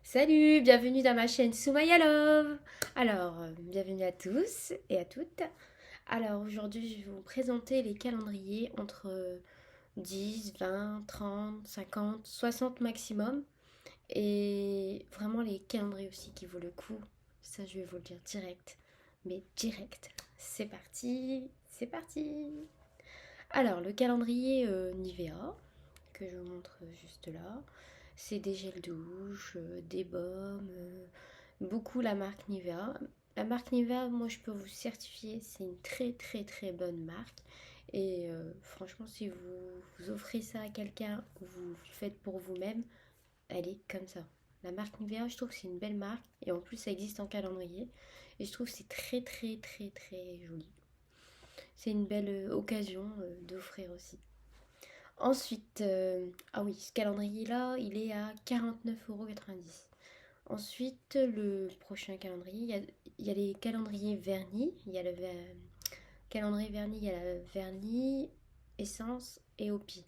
Salut, bienvenue dans ma chaîne Soumaya Love. Alors, bienvenue à tous et à toutes. Alors, aujourd'hui, je vais vous présenter les calendriers entre 10, 20, 30, 50, 60 maximum. Et vraiment les calendriers aussi qui vaut le coup. Ça, je vais vous le dire direct. Mais direct. C'est parti, c'est parti. Alors, le calendrier Nivea, que je vous montre juste là. C'est des gels douche, des baumes, beaucoup la marque Nivea. La marque Nivea, moi je peux vous certifier, c'est une très très très bonne marque. Et franchement, si vous offrez ça à quelqu'un ou vous le faites pour vous-même, elle est comme ça. La marque Nivea, je trouve que c'est une belle marque et en plus ça existe en calendrier. Et je trouve que c'est très très très très joli. C'est une belle occasion d'offrir aussi. Ensuite, ah oui, ce calendrier-là, il est à 49,90 €. Ensuite, le prochain calendrier, il y a les calendriers vernis. Il y a le calendrier vernis, il y a la vernis, essence et Opi.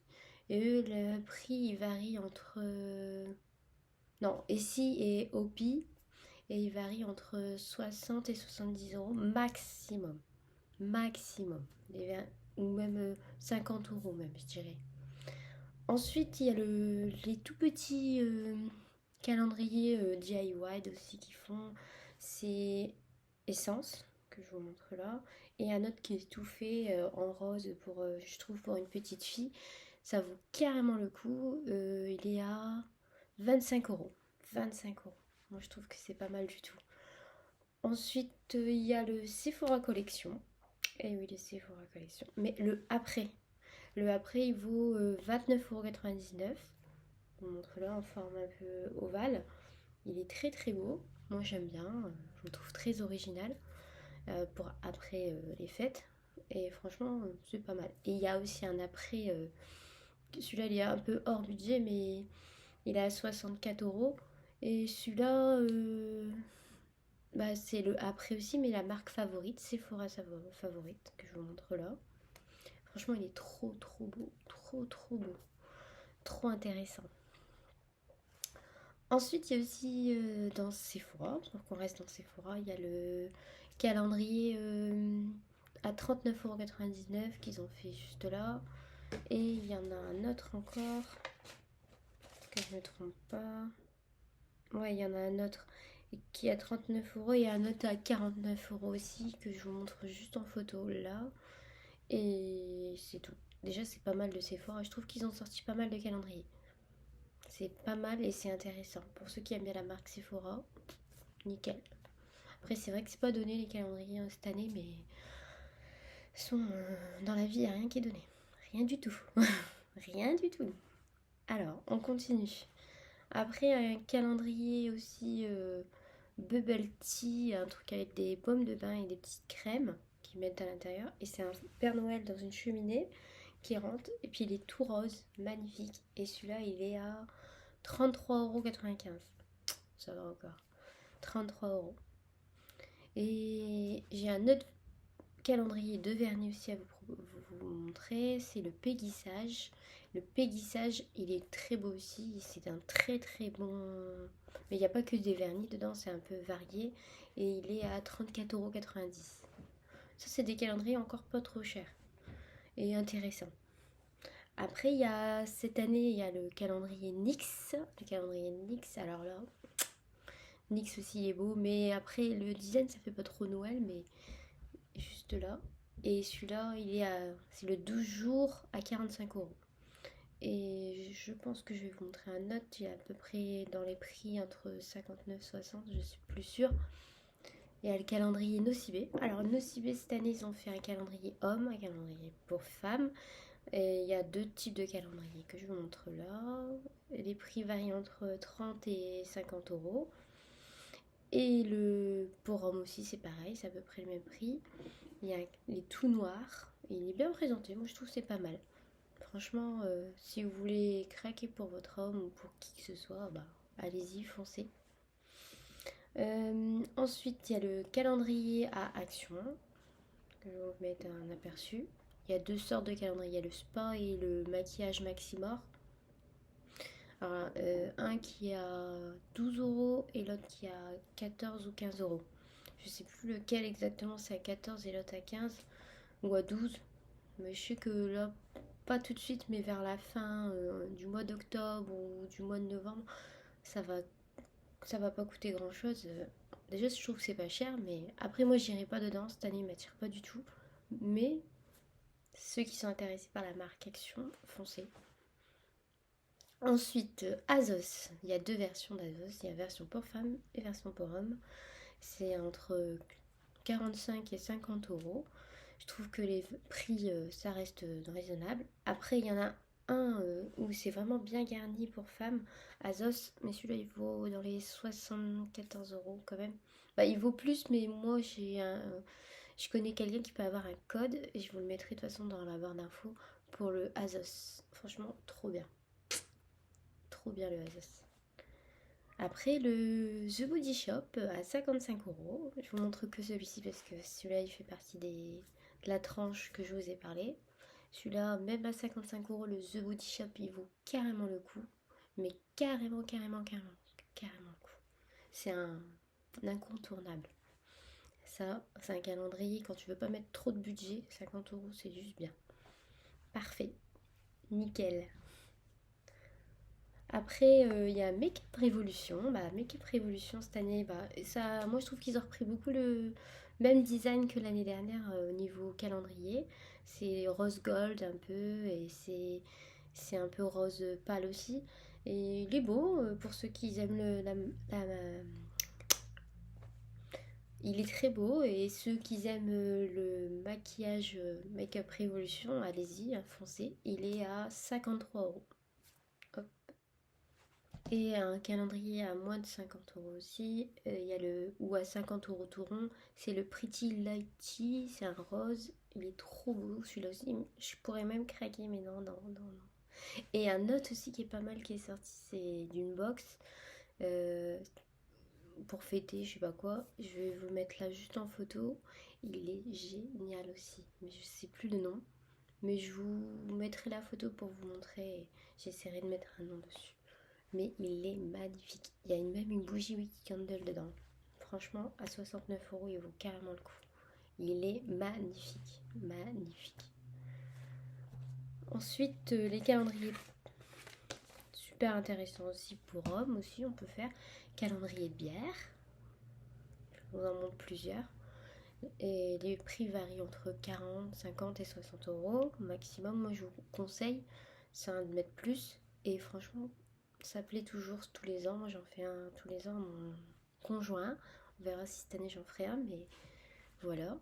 Et eux, le prix, il varie entre... non, Essie et Opi. Et il varie entre 60 et 70 € maximum. Maximum. Ou même 50 € même, je dirais. Ensuite, il y a les tout petits calendriers DIY aussi qui font. C'est Essence, que je vous montre là. Et un autre qui est tout fait en rose, pour, je trouve, pour une petite fille. Ça vaut carrément le coup. Il est à 25 €. 25 €. Moi, je trouve que c'est pas mal du tout. Ensuite, il y a le Sephora Collection. Et oui, le Sephora Collection. Mais le après. Le après, il vaut 29,99 €. Je vous montre là en forme un peu ovale. Il est très très beau. Moi j'aime bien. Je le trouve très original pour après les fêtes. Et franchement, c'est pas mal. Et il y a aussi un après. Celui-là, il est un peu hors budget, mais il est à 64 €. Et celui-là, bah, c'est le après aussi, mais la marque favorite, Sephora favorite, que je vous montre là. Franchement, il est trop trop beau. Trop trop beau. Trop intéressant. Ensuite, il y a aussi dans Sephora, donc on reste dans Sephora, il y a le calendrier à 39,99 € qu'ils ont fait juste là. Et il y en a un autre encore, que je ne me trompe pas. Ouais, il y en a un autre qui est à 39 € et un autre à 49 € aussi, que je vous montre juste en photo là. Et c'est tout. Déjà, c'est pas mal de Sephora. Je trouve qu'ils ont sorti pas mal de calendriers. C'est pas mal et c'est intéressant. Pour ceux qui aiment bien la marque Sephora, nickel. Après, c'est vrai que c'est pas donné les calendriers cette année, mais dans la vie, il n'y a rien qui est donné. Rien du tout. Rien du tout. Alors, on continue. Après, un calendrier aussi bubble tea, un truc avec des pommes de bain et des petites crèmes qu'ils mettent à l'intérieur. Et c'est un Père Noël dans une cheminée qui rentre. Et puis il est tout rose, magnifique. Et celui-là, il est à 33,95 €. Ça va encore. 33 €. Et j'ai un autre calendrier de vernis aussi à vous montrer. C'est le Péguissage. Le Péguissage, il est très beau aussi. C'est un très très bon. Mais il n'y a pas que des vernis dedans, c'est un peu varié. Et il est à 34,90 €. Ça, c'est des calendriers encore pas trop chers et intéressants. Après, il y a cette année, il y a le calendrier NYX. Le calendrier NYX, alors là, NYX aussi est beau, mais après, le design, ça fait pas trop Noël, mais juste là. Et celui-là, c'est le 12 jours à 45 €. Et je pense que je vais vous montrer un autre. Il est à peu près dans les prix entre 59 et 60, je suis plus sûre. Il y a le calendrier Nocibé. Alors Nocibé, cette année, ils ont fait un calendrier homme, un calendrier pour femmes. Et il y a deux types de calendriers que je vous montre là. Les prix varient entre 30 et 50 €. Et le pour hommes aussi, c'est pareil, c'est à peu près le même prix. Il est tout noir. Et il est bien présenté. Moi, je trouve que c'est pas mal. Franchement, si vous voulez craquer pour votre homme ou pour qui que ce soit, bah, allez-y, foncez. Ensuite, il y a le calendrier à action, que je vais vous mettre un aperçu. Il y a deux sortes de calendriers, il y a le spa et le maquillage Maximor. Alors, un qui est à 12 euros et l'autre qui est à 14 ou 15 euros. Je sais plus lequel exactement, c'est à 14 et l'autre à 15 ou à 12. Mais je sais que là, pas tout de suite, mais vers la fin du mois d'octobre ou du mois de novembre, ça va, ça va pas coûter grand chose. Déjà, je trouve que c'est pas cher, mais après, moi, j'irai pas dedans. Cette année, il m'attire pas du tout. Mais ceux qui sont intéressés par la marque Action, foncez. Ensuite, Azos. Il y a deux versions d'Azos. Il y a version pour femmes et version pour hommes. C'est entre 45 et 50 euros. Je trouve que les prix, ça reste raisonnable. Après, il y en a un où c'est vraiment bien garni pour femmes, Azos, mais celui-là, il vaut dans les 74 euros quand même. Bah, il vaut plus, mais moi, je connais quelqu'un qui peut avoir un code, et je vous le mettrai de toute façon dans la barre d'infos pour le Azos. Franchement, trop bien. Trop bien le Azos. Après, le The Body Shop à 55 euros. Je vous montre que celui-ci parce que celui-là, il fait partie de la tranche que je vous ai parlé. Celui-là, même à 55 euros, le The Body Shop, il vaut carrément le coup. Mais carrément, carrément, carrément, carrément le coup. C'est un incontournable. Ça, c'est un calendrier. Quand tu veux pas mettre trop de budget, 50 euros, c'est juste bien. Parfait. Nickel. Après, il y a Make Up Revolution. Bah, Make Up Revolution cette année, bah, ça, moi je trouve qu'ils ont repris beaucoup le même design que l'année dernière au niveau calendrier. C'est rose gold un peu et c'est un peu rose pâle aussi. Et il est beau pour ceux qui aiment il est très beau et ceux qui aiment le maquillage Make Up Revolution, allez-y, foncez. Il est à 53 euros. Et un calendrier à moins de 50 euros aussi. Il y a ou à 50 euros tout rond. C'est le Pretty Lighty. C'est un rose. Il est trop beau celui-là aussi. Je pourrais même craquer, mais non, non, non, non. Et un autre aussi qui est pas mal qui est sorti, c'est d'une box. euh, pour fêter, je sais pas quoi. Je vais vous mettre là juste en photo. Il est génial aussi. Mais je sais plus le nom. Mais je vous mettrai la photo pour vous montrer. J'essaierai de mettre un nom dessus. Mais il est magnifique. Il y a même une bougie Wiki Candle dedans. Franchement, à 69 euros, il vaut carrément le coup. Il est magnifique. Magnifique. Ensuite, les calendriers. Super intéressant aussi pour hommes aussi. On peut faire calendrier de bière. Je vous en montre plusieurs. Et les prix varient entre 40, 50 et 60 euros maximum. Moi, je vous conseille, c'est un de mettre plus. Et franchement, ça plaît toujours tous les ans. Moi, j'en fais un tous les ans à mon conjoint. On verra si cette année j'en ferai un, mais voilà.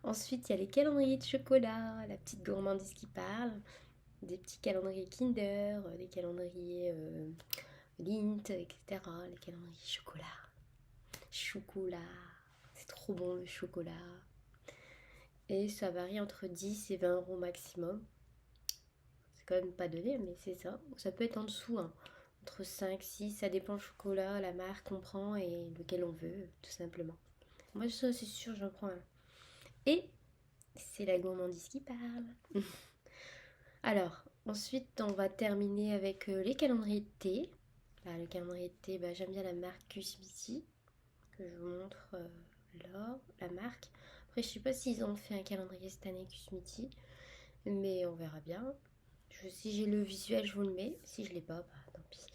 Ensuite, il y a les calendriers de chocolat, la petite gourmandise qui parle, des petits calendriers Kinder, des calendriers Lindt, etc. Les calendriers chocolat. Chocolat. C'est trop bon le chocolat. Et ça varie entre 10 et 20 euros maximum. C'est quand même pas donné, mais c'est ça. Ça peut être en dessous, hein. Entre 5, 6, ça dépend le chocolat, la marque qu'on prend et lequel on veut, tout simplement. Moi, ça, c'est sûr, j'en prends un. Et c'est la gourmandise qui parle. Alors, ensuite, on va terminer avec les calendriers de thé. Bah, le calendrier de thé, bah, j'aime bien la marque Kusmiti, que je vous montre là, la marque. Après, je sais pas s'ils ont fait un calendrier cette année Kusmiti, mais on verra bien. Si j'ai le visuel, je vous le mets. Si je l'ai pas, bah, tant pis.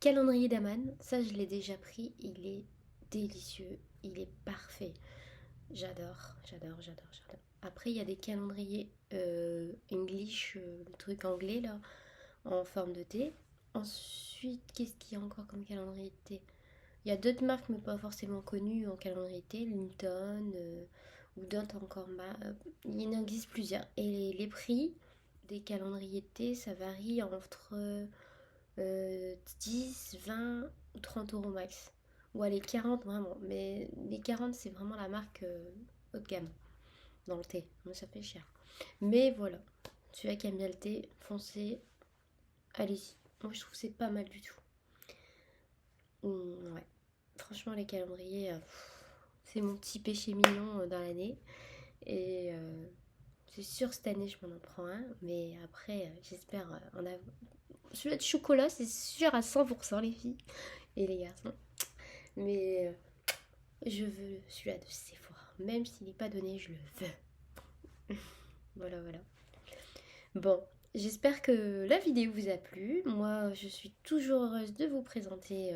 Calendrier d'Aman, ça je l'ai déjà pris. Il est délicieux, il est parfait. J'adore, j'adore, j'adore, j'adore. Après, il y a des calendriers English, le truc anglais là, en forme de thé. Ensuite, qu'est-ce qu'il y a encore comme calendrier de thé? Il y a d'autres marques, mais pas forcément connues en calendrier de thé, Linton ou d'autres encore. Il en existe plusieurs. Et les prix des calendriers de thé, ça varie entre 10, 20 ou 30 euros max. Ou allez, 40 vraiment. Mais les 40, c'est vraiment la marque haut de gamme dans le thé. Mais ça fait cher. Mais voilà. Celui qui aime bien le thé, foncez. Allez-y. Moi, je trouve que c'est pas mal du tout. Ouais. Franchement, les calendriers, c'est mon petit péché mignon dans l'année. Et C'est sûr, cette année, je m'en en prends un. Mais après, j'espère en avoir... Celui-là de chocolat, c'est sûr à 100% les filles et les garçons. Mais je veux celui-là de Sephora. Même s'il n'est pas donné, je le veux. Voilà, voilà. Bon, j'espère que la vidéo vous a plu. Moi, je suis toujours heureuse de vous présenter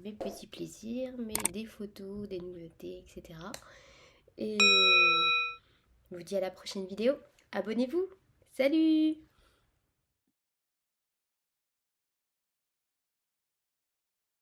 mes petits plaisirs, des photos, des nouveautés, etc. Et je vous dis à la prochaine vidéo. Abonnez-vous. Salut!